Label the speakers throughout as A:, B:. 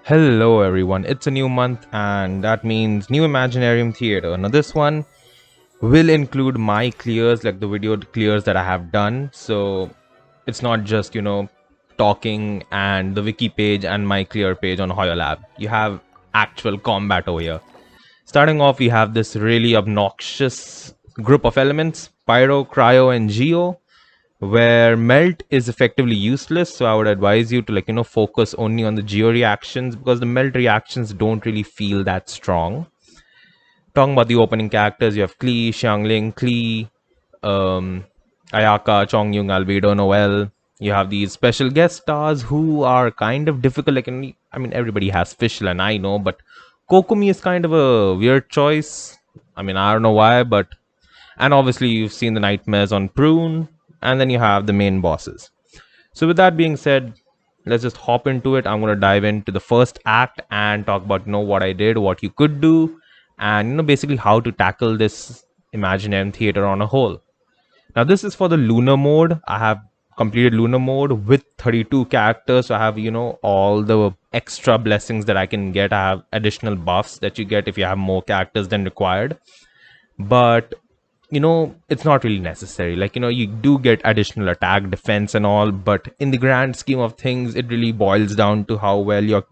A: Hello everyone, it's a new month and that means new Imaginarium Theater. Now this one will include my clears, like the video clears that I have done. So it's not just, talking and the wiki page and my clear page on Hoyo Lab. You have actual combat over here. Starting off, we have this really obnoxious group of elements, Pyro, Cryo and Geo, where melt is effectively useless. So I would advise you to focus only on the geo reactions because the melt reactions don't really feel that strong. Talking about the opening characters, you have Klee, Xiangling, Klee, Ayaka, Chongyun, Albedo, Noel. You have these special guest stars who are kind of difficult. Everybody has Fischl, I know, but Kokumi is kind of a weird choice. I don't know why, but and obviously you've seen the nightmares on Prune, and then you have the main bosses. So with that being said, let's just hop into it. I'm going to dive into the first act and talk about what I did, what you could do, and basically how to tackle this Imaginarium Theater on a whole. Now this is for the Lunar mode. I have completed Lunar mode with 32 characters, so I have all the extra blessings that I can get. I have additional buffs that you get if you have more characters than required, but it's not really necessary. You do get additional attack, defense and all, but in the grand scheme of things, it really boils down to how well your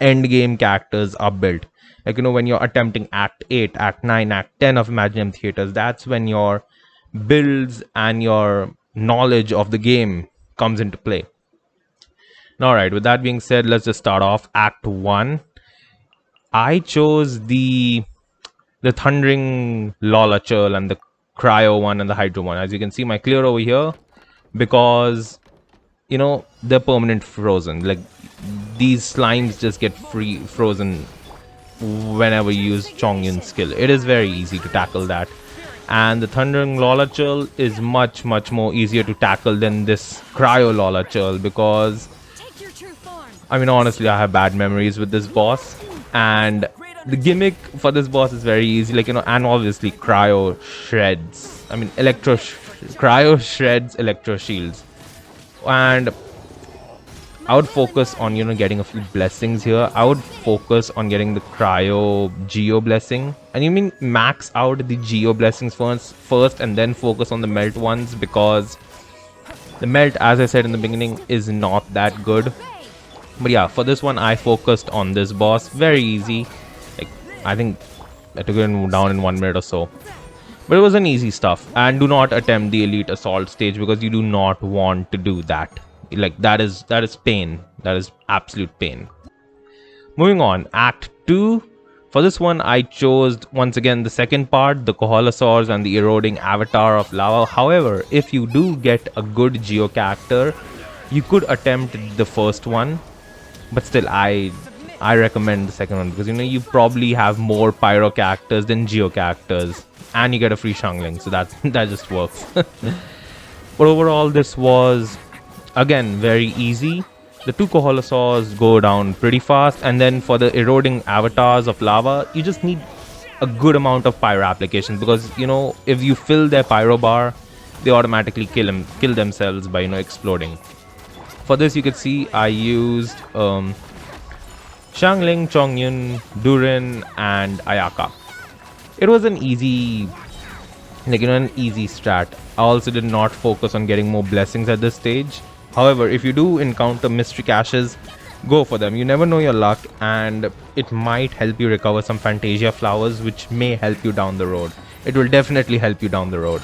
A: end game characters are built. When you're attempting Act 8, Act 9, Act 10 of Imaginarium Theaters, that's when your builds and your knowledge of the game comes into play. Alright, with that being said, let's just start off Act 1. I chose the Thundering Lola Churl and the Cryo one and the Hydro one. As you can see, my clear over here, because they're permanent frozen. Like, these slimes just get frozen whenever you use Chongyun's skill. It is very easy to tackle that, and the Thundering Lola Churl is much more easier to tackle than this Cryo Lola Churl, because honestly, I have bad memories with this boss, and the gimmick for this boss is very easy, and obviously Cryo shreds. Cryo shreds Electro shields, and I would focus on getting a few blessings here. I would focus on getting the Cryo Geo blessing, and max out the Geo blessings first, and then focus on the melt ones, because the melt, as I said in the beginning, is not that good. But yeah, for this one I focused on this boss. Very easy. I think I took it down in 1 minute or so. But it was an easy stuff. And do not attempt the Elite Assault stage, because you do not want to do that. That is pain. That is absolute pain. Moving on, Act 2. For this one, I chose, once again, the second part, the Koholosaurs and the Eroding Avatar of Lava. However, if you do get a good Geo character, you could attempt the first one. But still, I recommend the second one, because you probably have more Pyro characters than Geo characters, and you get a free Xiangling, so that just works. But overall, this was again very easy. The two Koholosaurs go down pretty fast, and then for the Eroding Avatars of Lava, you just need a good amount of Pyro application, because if you fill their Pyro bar, they automatically kill themselves by exploding. For this, you could see I used Xiangling, Chongyun, Durin, and Ayaka. It was an easy, an easy strat. I also did not focus on getting more blessings at this stage. However, if you do encounter mystery caches, go for them. You never know your luck, and it might help you recover some Fantasia flowers, which may help you down the road. It will definitely help you down the road.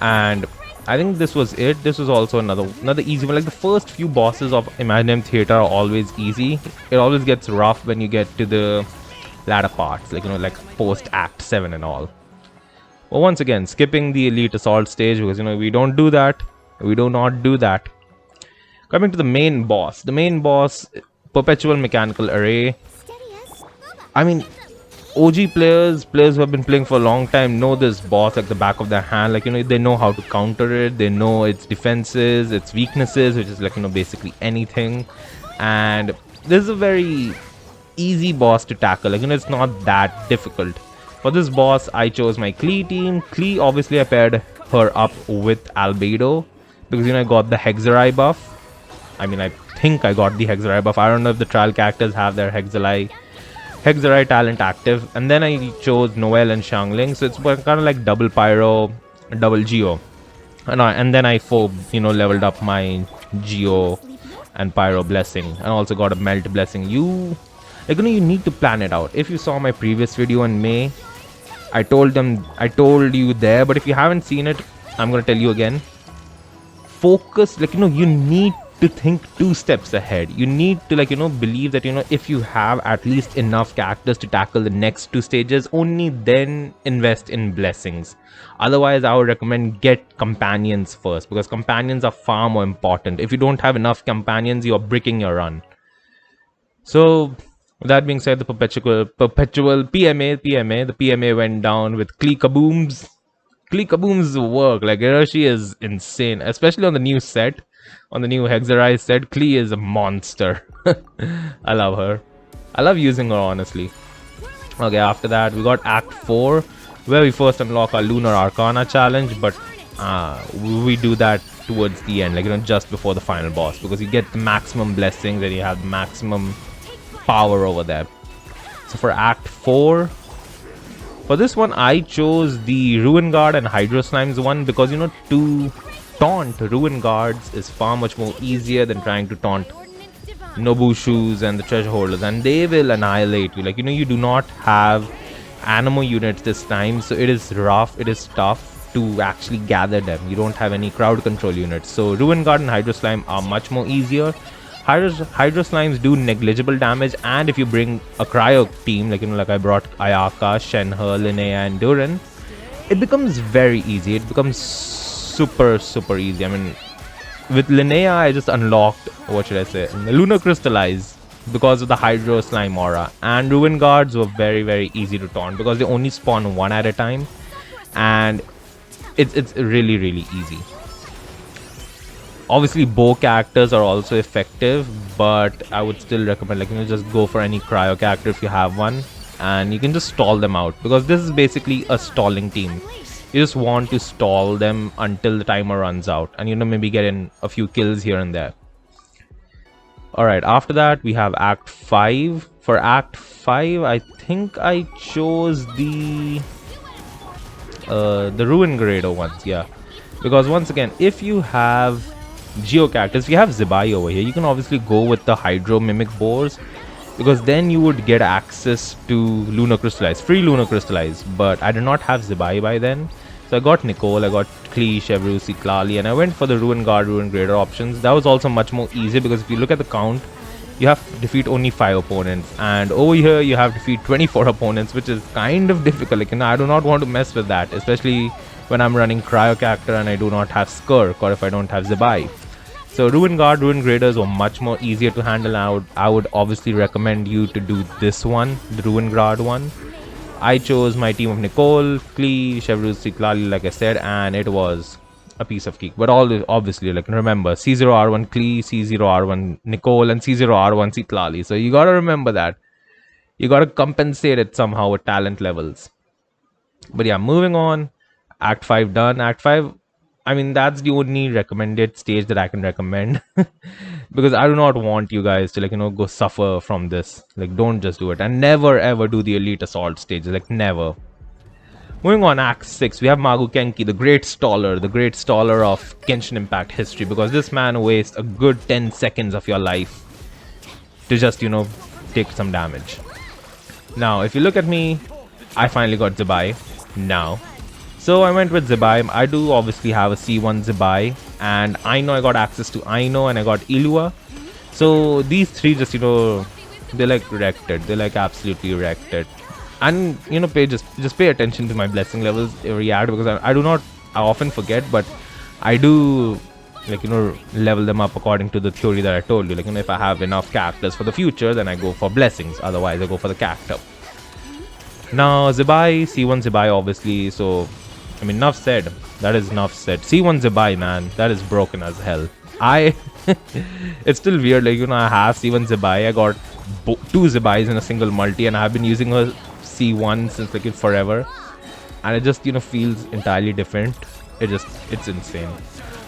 A: And I think this was it. This was also another easy one. The first few bosses of Imaginarium Theater are always easy. It always gets rough when you get to the latter parts, like post Act 7 and all. But once again, skipping the Elite Assault stage, because we don't do that. We do not do that. Coming to the main boss. The main boss, Perpetual Mechanical Array. OG players who have been playing for a long time know this boss like the back of their hand. They know how to counter it. They know its defenses, its weaknesses, which is basically anything. And this is a very easy boss to tackle. It's not that difficult. For this boss, I chose my Klee team. Klee, obviously I paired her up with Albedo, because I got the Hexerai buff. I think I got the Hexarai buff. I don't know if the trial characters have their Hexarai talent active. And then I chose Noel and Xiangling, so it's kind of like double Pyro, double Geo. And then I leveled up my Geo and Pyro blessing, and also got a Melt blessing. You need to plan it out. If you saw my previous video in May, I told you there, but if you haven't seen it, I'm gonna tell you again. Focus, you need to think 2 steps ahead. You need to believe that if you have at least enough characters to tackle the next 2 stages, only then invest in blessings. Otherwise, I would recommend get companions first, because companions are far more important. If you don't have enough companions, you're bricking your run. So with that being said, the perpetual PMA, the PMA went down with Klee Kaboom's work. Like, she is insane, especially on the new set, on the new Hexarai set. Klee is a monster. I love her. I love using her, honestly. Okay, after that, we got Act 4, where we first unlock our Lunar Arcana challenge, but we do that towards the end, just before the final boss, because you get the maximum blessings and you have maximum power over there. So for Act 4, for this one, I chose the Ruin Guard and Hydro Slimes one, because to taunt Ruin Guards is far much more easier than trying to taunt Nobushus and the treasure holders, and they will annihilate you. You do not have Anemo units this time, so it is rough, it is tough to actually gather them. You don't have any crowd control units, so Ruin Guard and Hydro Slime are much more easier. Hydro Slimes do negligible damage, and if you bring a cryo team, like I brought Ayaka, Shenhe, Linnea, and Duran, it becomes very easy. It becomes super easy. I mean, with Linnea, I just unlocked, what should I say, the Lunar Crystallize, because of the Hydro Slime aura, and Ruin Guards were very easy to taunt, because they only spawn 1 at a time, and it's really easy. Obviously, bow characters are also effective, but I would still recommend, just go for any cryo character if you have one, and you can just stall them out, because this is basically a stalling team. You just want to stall them until the timer runs out, and maybe get in a few kills here and there. Alright, after that we have Act 5. For Act 5, I think I chose the Ruin Grado ones, yeah. Because once again, if you have Geo characters, if you have Zibai over here, you can obviously go with the Hydro Mimic Boars, because then you would get access to Lunar Crystallize, free Lunar Crystallize, but I did not have Zibai by then. So I got Nicole, I got Klee, Chevreuse, Klali, and I went for the Ruin Guard, Ruin Grader options. That was also much more easier, because if you look at the count, you have to defeat only 5 opponents, and over here you have to defeat 24 opponents, which is kind of difficult. I do not want to mess with that, especially when I'm running Cryo character and I do not have Skirk, or if I don't have Zibai. So Ruin Guard, Ruin Graders were much more easier to handle. I would obviously recommend you to do this one, the Ruin Guard one. I chose my team of Nicole, Klee, Chevreuse, Klali, like I said, and it was a piece of cake. But obviously, remember, C0R1 Klee, C0R1 Nicole, and C0R1 Klali. So you gotta remember that. You gotta compensate it somehow with talent levels. But yeah, moving on. Act 5 done. Act 5, I mean, that's the only recommended stage that I can recommend. Because I do not want you guys to, go suffer from this. Don't just do it. And never ever do the Elite Assault stage. Never. Moving on, Act 6, we have Magu Kenki, the great staller of Genshin Impact history. Because this man wastes a good 10 seconds of your life to just, take some damage. Now, if you look at me, I finally got Zibai now. So I went with Zibai. I do obviously have a C1 Zibai, and I know I got access to Aino, and I got Ilua. So these three just, they wrecked it. They absolutely wrecked it. And just pay attention to my blessing levels every ad, because I often forget, but I do level them up according to the theory that I told you. If I have enough characters for the future, then I go for blessings. Otherwise, I go for the character. Now Zibai, C1 Zibai, obviously. So I mean, enough said. That is enough said. C1 Zibai, man, that is broken as hell. It's still weird, I have C1 Zibai. I got 2 Zibais in a single multi, and I have been using her C1 since forever, and it just feels entirely different. It's insane.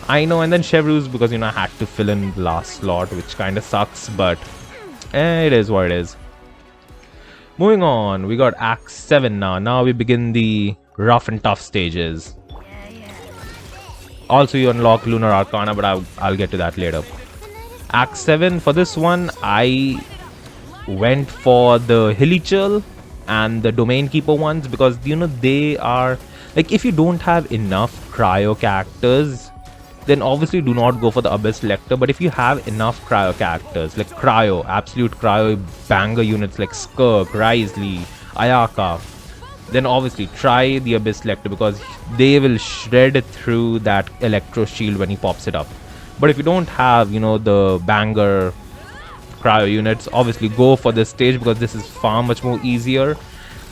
A: I know, and then Chevreuse because, I had to fill in the last slot, which kind of sucks, but it is what it is. Moving on, we got Act 7 now. Now we begin the rough and tough stages. Also, you unlock Lunar Arcana, but I'll get to that later. Act 7, for this one, I went for the Hilichurl and the Domain Keeper ones because, they are... Like, if you don't have enough Cryo characters, then obviously do not go for the Abyss Lecter. But if you have enough Cryo characters, like Cryo, Absolute Cryo banger units like Skirk, Risley, Ayaka, then obviously try the Abyss Lecter because they will shred through that Electro Shield when he pops it up. But if you don't have, the banger Cryo units, obviously go for this stage because this is far much more easier.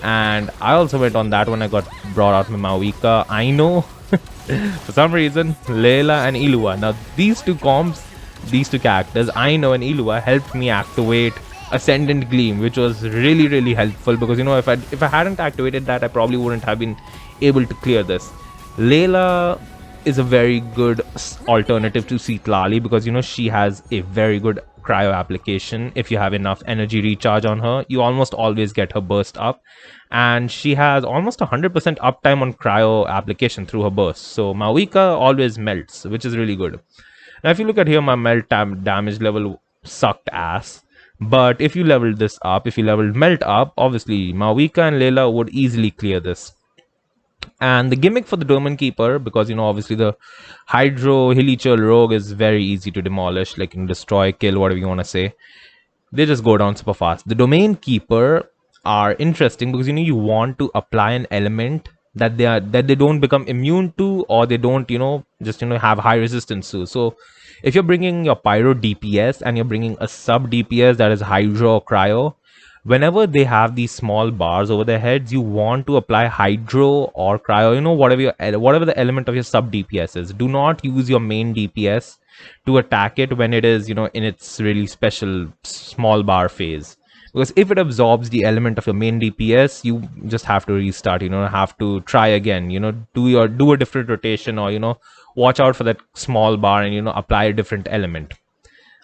A: And I also went on that when I got brought out my Maoika. I know, for some reason, Layla and Ilua. Now, these two comps, these two characters, I know and Ilua, helped me activate Ascendant Gleam, which was really, really helpful because, if I hadn't activated that, I probably wouldn't have been able to clear this. Layla is a very good alternative to Citlali because, she has a very good Cryo application. If you have enough energy recharge on her, you almost always get her burst up, and she has almost 100% uptime on Cryo application through her burst. So Maoika always melts, which is really good. Now if you look at here, my melt damage level sucked ass, but if you leveled this up, if you leveled melt up, obviously Maoika and Layla would easily clear this. And the gimmick for the Domain Keeper, because obviously the Hydro Hilichurl Rogue is very easy to demolish, like destroy, kill, whatever you want to say. They just go down super fast. The Domain Keeper are interesting because you want to apply an element that they don't become immune to, or they don't just have high resistance to. So if you're bringing your Pyro DPS and you're bringing a sub DPS that is Hydro or Cryo, whenever they have these small bars over their heads, you want to apply Hydro or Cryo, whatever the element of your sub DPS is. Do not use your main DPS to attack it when it is, in its really special small bar phase. Because if it absorbs the element of your main DPS, you just have to restart, have to try again, do a different rotation, or, watch out for that small bar and, apply a different element.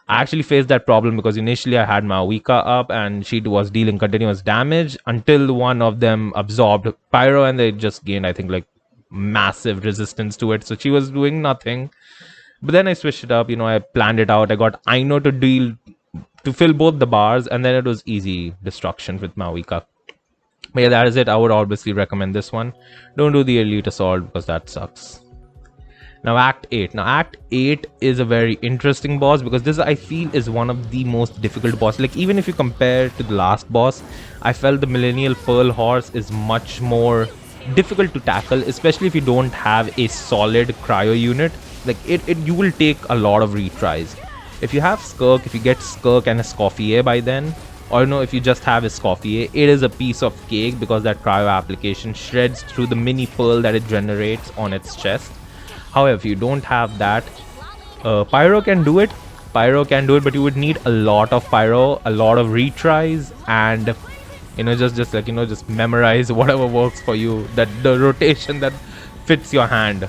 A: I actually faced that problem because initially I had Maoika up and she was dealing continuous damage until one of them absorbed Pyro and they just gained, I think, like massive resistance to it. So she was doing nothing. But then I switched it up, I planned it out. I got Aino to fill both the bars, and then it was easy destruction with Maoika. But yeah, that is it. I would obviously recommend this one. Don't do the Elite Assault because that sucks. Now Act 8. Now Act 8 is a very interesting boss because this, I feel, is one of the most difficult bosses. Like, even if you compare to the last boss, I felt the Millennial Pearl Horse is much more difficult to tackle, especially if you don't have a solid Cryo unit. Like, you will take a lot of retries. If you have Skirk, if you get Skirk and a Scoffier by then, or if you just have a Scoffier, it is a piece of cake because that Cryo application shreds through the mini pearl that it generates on its chest. However, if you don't have that, Pyro can do it. Pyro can do it, but you would need a lot of Pyro, a lot of retries, and just memorize whatever works for you. That the rotation that fits your hand.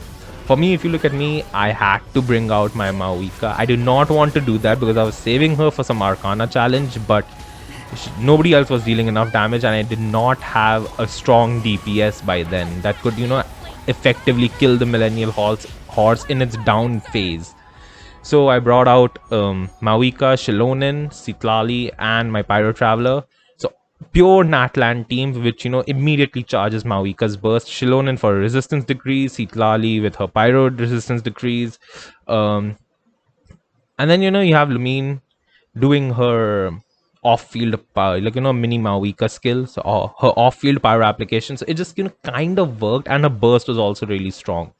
A: For me, if you look at me, I had to bring out my Maoika. I did not want to do that because I was saving her for some Arcana challenge, but nobody else was dealing enough damage, and I did not have a strong DPS by then that could, effectively kill the Millennial Horse in its down phase. So I brought out Maoika, Shilonen, Citlali, and my Pyro Traveler. So pure Natland team, which immediately charges Maoika's burst. Shilonen for resistance decrease, Citlali with her Pyro resistance decrease, and then you have Lumine doing her off-field power, mini Maoika skills, so her off-field Pyro application. So it just kind of worked, and her burst was also really strong.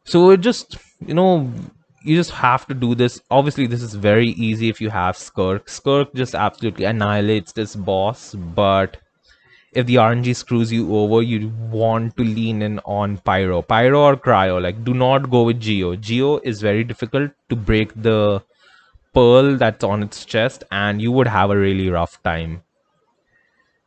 A: So it just you just have to do this. Obviously this is very easy if you have Skirk. Skirk just absolutely annihilates this boss, but if the RNG screws you over, you want to lean in on Pyro or Cryo. Like, do not go with Geo. Geo is very difficult to break the pearl that's on its chest, and you would have a really rough time.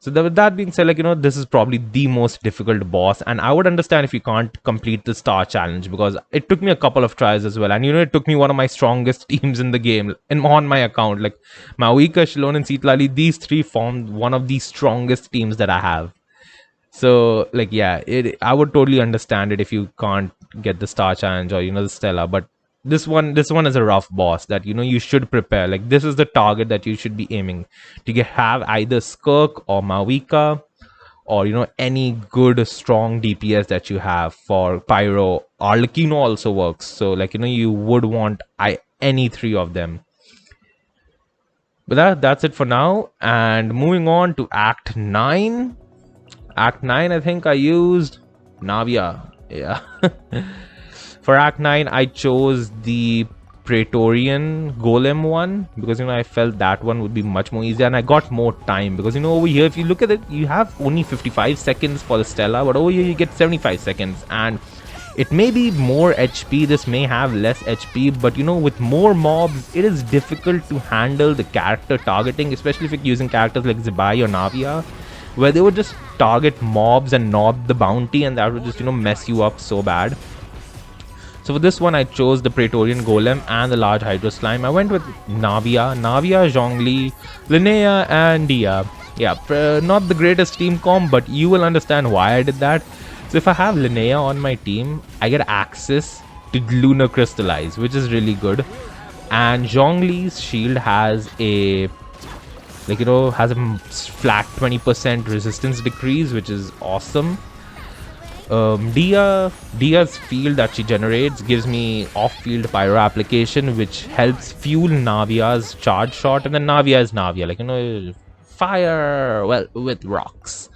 A: So with that being said, like, this is probably the most difficult boss, and I would understand if you can't complete the star challenge, because it took me a couple of tries as well, and it took me one of my strongest teams in the game on my account, like Maoika, Shilon, and Citlali. These three formed one of the strongest teams that I have. So like, yeah, I would totally understand it if you can't get the star challenge or the Stella, but this one is a rough boss that you should prepare. Like, this is the target that you should be aiming to have either Skirk or Maoika, or any good strong DPS that you have. For Pyro, Arlecchino also works, so like you would want any three of them. But that's it for now, and moving on to Act 9. Act 9, I think I used Navia. Yeah. For Act 9, I chose the Praetorian Golem one, because I felt that one would be much more easier, and I got more time, because over here, if you look at it, you have only 55 seconds for the Stella, but over here you get 75 seconds, and it may be more HP, this may have less HP, but with more mobs, it is difficult to handle the character targeting, especially if you're using characters like Zebai or Navia, where they would just target mobs and knob the bounty, and that would just mess you up so bad. So for this one, I chose the Praetorian Golem and the Large Hydro Slime. I went with Navia, Zhongli, Linnea, and Dia. Yeah, not the greatest team comp, but you will understand why I did that. So if I have Linnea on my team, I get access to Lunar Crystallize, which is really good. And Zhongli's shield has a has a flat 20% resistance decrease, which is awesome. Dia's field that she generates gives me off-field pyro application, which helps fuel Navia's charge shot, and then Navia is Navia, fire, well, with rocks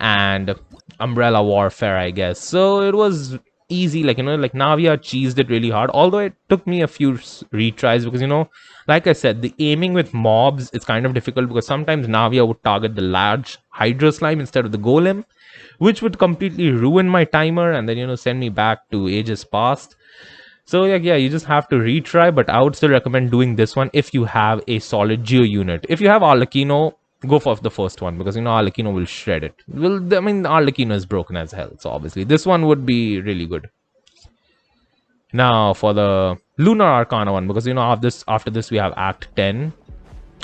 A: and umbrella warfare, I guess. So it was easy, Navia cheesed it really hard, although it took me a few retries, because like I said, the aiming with mobs is kind of difficult, because sometimes Navia would target the large Hydro Slime instead of the Golem, which would completely ruin my timer and then send me back to ages past. So yeah, you just have to retry, but I would still recommend doing this one if you have a solid Geo unit. If you have Arlecchino, go for the first one, because Arlecchino will shred it. Arlecchino is broken as hell, so obviously this one would be really good. Now for the Lunar Arcana one, because after this we have Act 10.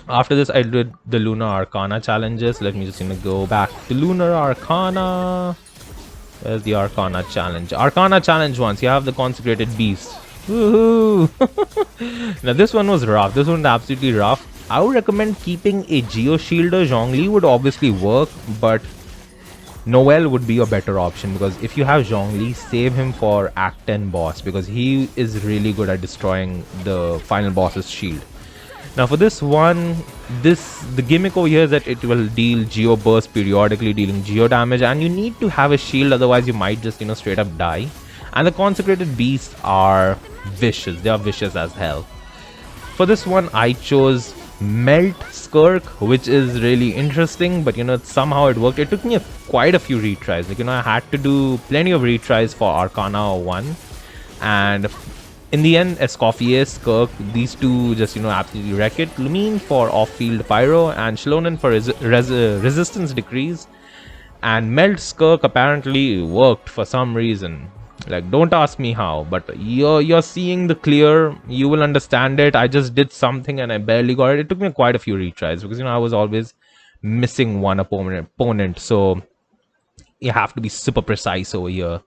A: After this, I did the Lunar Arcana challenges. Let me just go back to Lunar Arcana. Where's the Arcana challenge? Arcana challenge once. You have the Consecrated Beast. Woohoo! Now this one was rough. This one was absolutely rough. I would recommend keeping a Geo Shielder. Zhongli would obviously work, but Noel would be a better option, because if you have Zhongli, save him for Act 10 boss, because he is really good at destroying the final boss's shield. Now for this one, the gimmick over here is that it will deal Geo Burst periodically, dealing Geo damage, and you need to have a shield, otherwise you might just straight up die. And the Consecrated Beasts are vicious. They are vicious as hell. For this one, I chose Melt Skirk, which is really interesting, but somehow it worked. It took me quite a few retries. I had to do plenty of retries for Arcana 1, and in the end, Escoffier, Skirk, these two just absolutely wreck it. Lumine for off-field pyro, and Shlonen for resistance decrease. And Melt Skirk apparently worked for some reason. Don't ask me how, but you're seeing the clear. You will understand it. I just did something and I barely got it. It took me quite a few retries, because I was always missing one opponent. So you have to be super precise over here.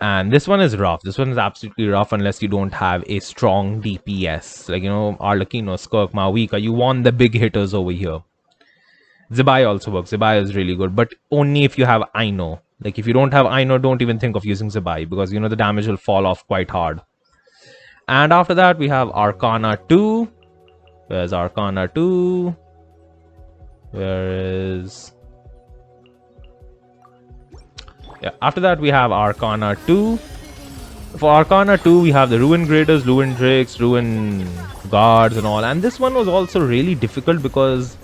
A: And this one is rough. This one is absolutely rough unless you don't have a strong DPS. Arlecchino, Skirk, Maoika. You want the big hitters over here. Zebai also works. Zebai is really good, but only if you have Aino. If you don't have Aino, don't even think of using Zebai, because the damage will fall off quite hard. And after that, we have Arcana 2. Where's Arcana 2? Where is... Yeah, after that we have Arcana 2. For Arcana 2, we have the Ruin Graders, Ruin Drakes, Ruin Guards and all. And this one was also really difficult, because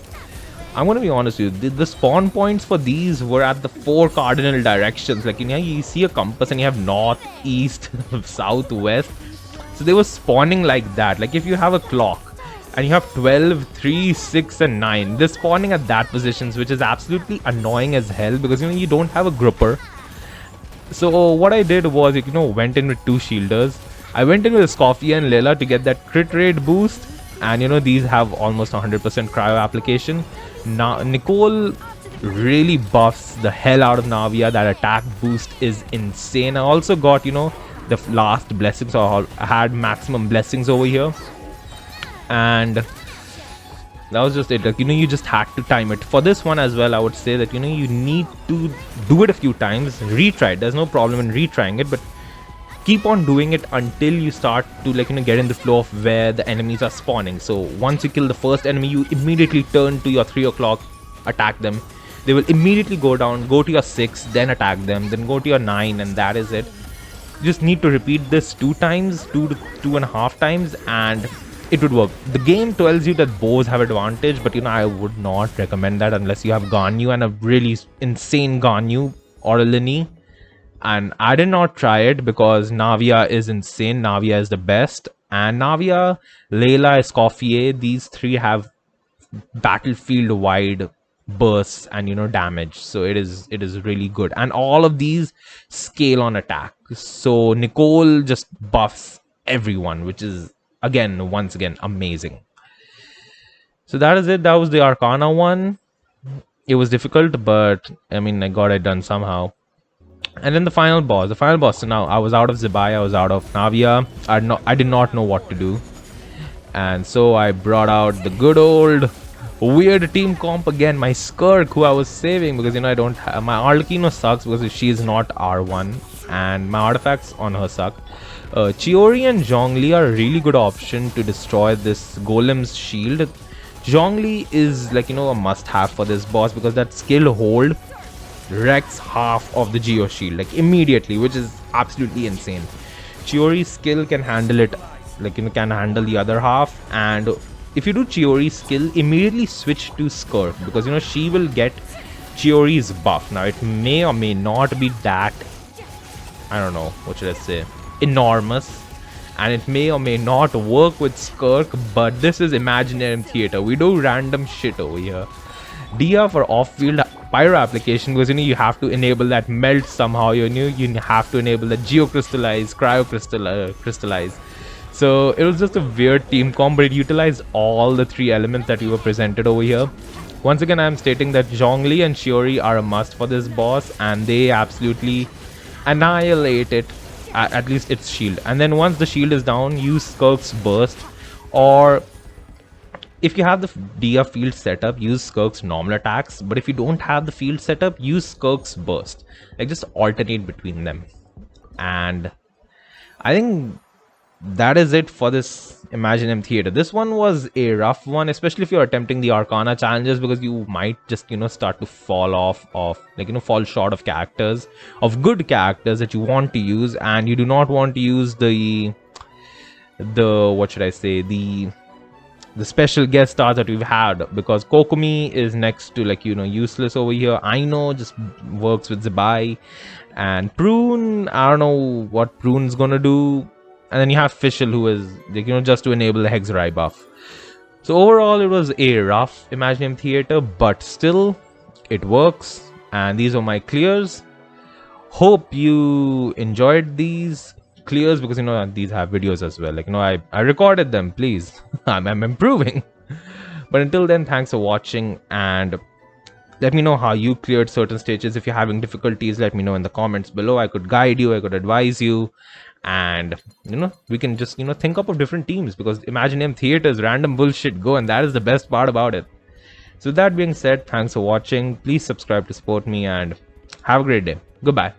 A: I'm going to be honest with you, the spawn points for these were at the 4 cardinal directions. You see a compass and you have north, east, south, west. So they were spawning like that. If you have a clock, and you have 12, 3, 6, and 9. They're spawning at that positions, which is absolutely annoying as hell because you don't have a grouper. So what I did was, went in with 2 shielders. I went in with Scoffia and Layla to get that crit rate boost, and these have almost 100% cryo application. Now Nicole really buffs the hell out of Navia. That attack boost is insane. I also got the last blessings, so I had maximum blessings over here, and that was just it. Like, you just had to time it. For this one as well, I would say that, you need to do it a few times, retry it. There's no problem in retrying it, but keep on doing it until you start to, like, get in the flow of where the enemies are spawning. So once you kill the first enemy, you immediately turn to your 3 o'clock, attack them. They will immediately go down, go to your 6, then attack them, then go to your 9, and that is it. You just need to repeat this 2 times, 2 to 2.5 times, and it would work. The game tells you that bows have advantage, but I would not recommend that unless you have Ganyu and a really insane Ganyu or a Lini. And I did not try it because Navia is insane. Navia is the best. And Navia, Layla, Escoffier, these 3 have battlefield wide bursts and damage. So it is really good. And all of these scale on attack. So Nicole just buffs everyone, which is once again amazing. So that is it. That was the Arcana one. It was difficult, but I got it done somehow. And then the final boss. So now I was out of Zibai, I was out of Navia. I did not know what to do, and so I brought out the good old weird team comp again. My Skirk, who I was saving because I don't have my Arlecchino sucks because she is not R1, and my artifacts on her suck. Chiori and Zhongli are a really good option to destroy this Golem's shield. Zhongli is like a must-have for this boss because that skill hold wrecks half of the Geo shield like immediately, which is absolutely insane. Chiori's skill can handle it, like can handle the other half, and if you do Chiori's skill, immediately switch to Skirk because she will get Chiori's buff. Now it may or may not be that, I don't know, what should I say, enormous, and it may or may not work with Skirk, but this is Imaginarium Theater. We do random shit over here. Dia for off-field Pyro application because you have to enable that melt somehow. You have to enable the Geo crystallize, Cryo crystallize. So it was just a weird team comp, but it utilized all the 3 elements that we were presented over here. Once again, I am stating that Zhongli and Shiori are a must for this boss, and they absolutely annihilate it, at least its shield. And then once the shield is down, use Skirk's burst, or if you have the Dia field setup, use Skirk's normal attacks. But if you don't have the field setup, use Skirk's burst. Like, just alternate between them. And I think that is it for this Imaginarium Theater. This one was a rough one, especially if you're attempting the Arcana challenges, because you might just, start to fall off of, fall short of characters, of good characters that you want to use, and you do not want to use the what should I say, the special guest stars that we've had, because Kokomi is next to useless over here. I know just works with Zibai, and Prune, I don't know what Prune's gonna do. And then you have Fischl, who is just to enable the Hexrai buff. So overall, it was a rough Imaginarium Theater, but still it works. And these are my clears. Hope you enjoyed these clears because these have videos as well. I recorded them. Please, I'm improving. But until then, thanks for watching, and let me know how you cleared certain stages. If you're having difficulties, let me know in the comments below. I could guide you, I could advise you, and we can just think up of different teams, because Imaginarium Theater is random bullshit go, and that is the best part about it. So that being said, thanks for watching. Please subscribe to support me, and have a great day. Goodbye.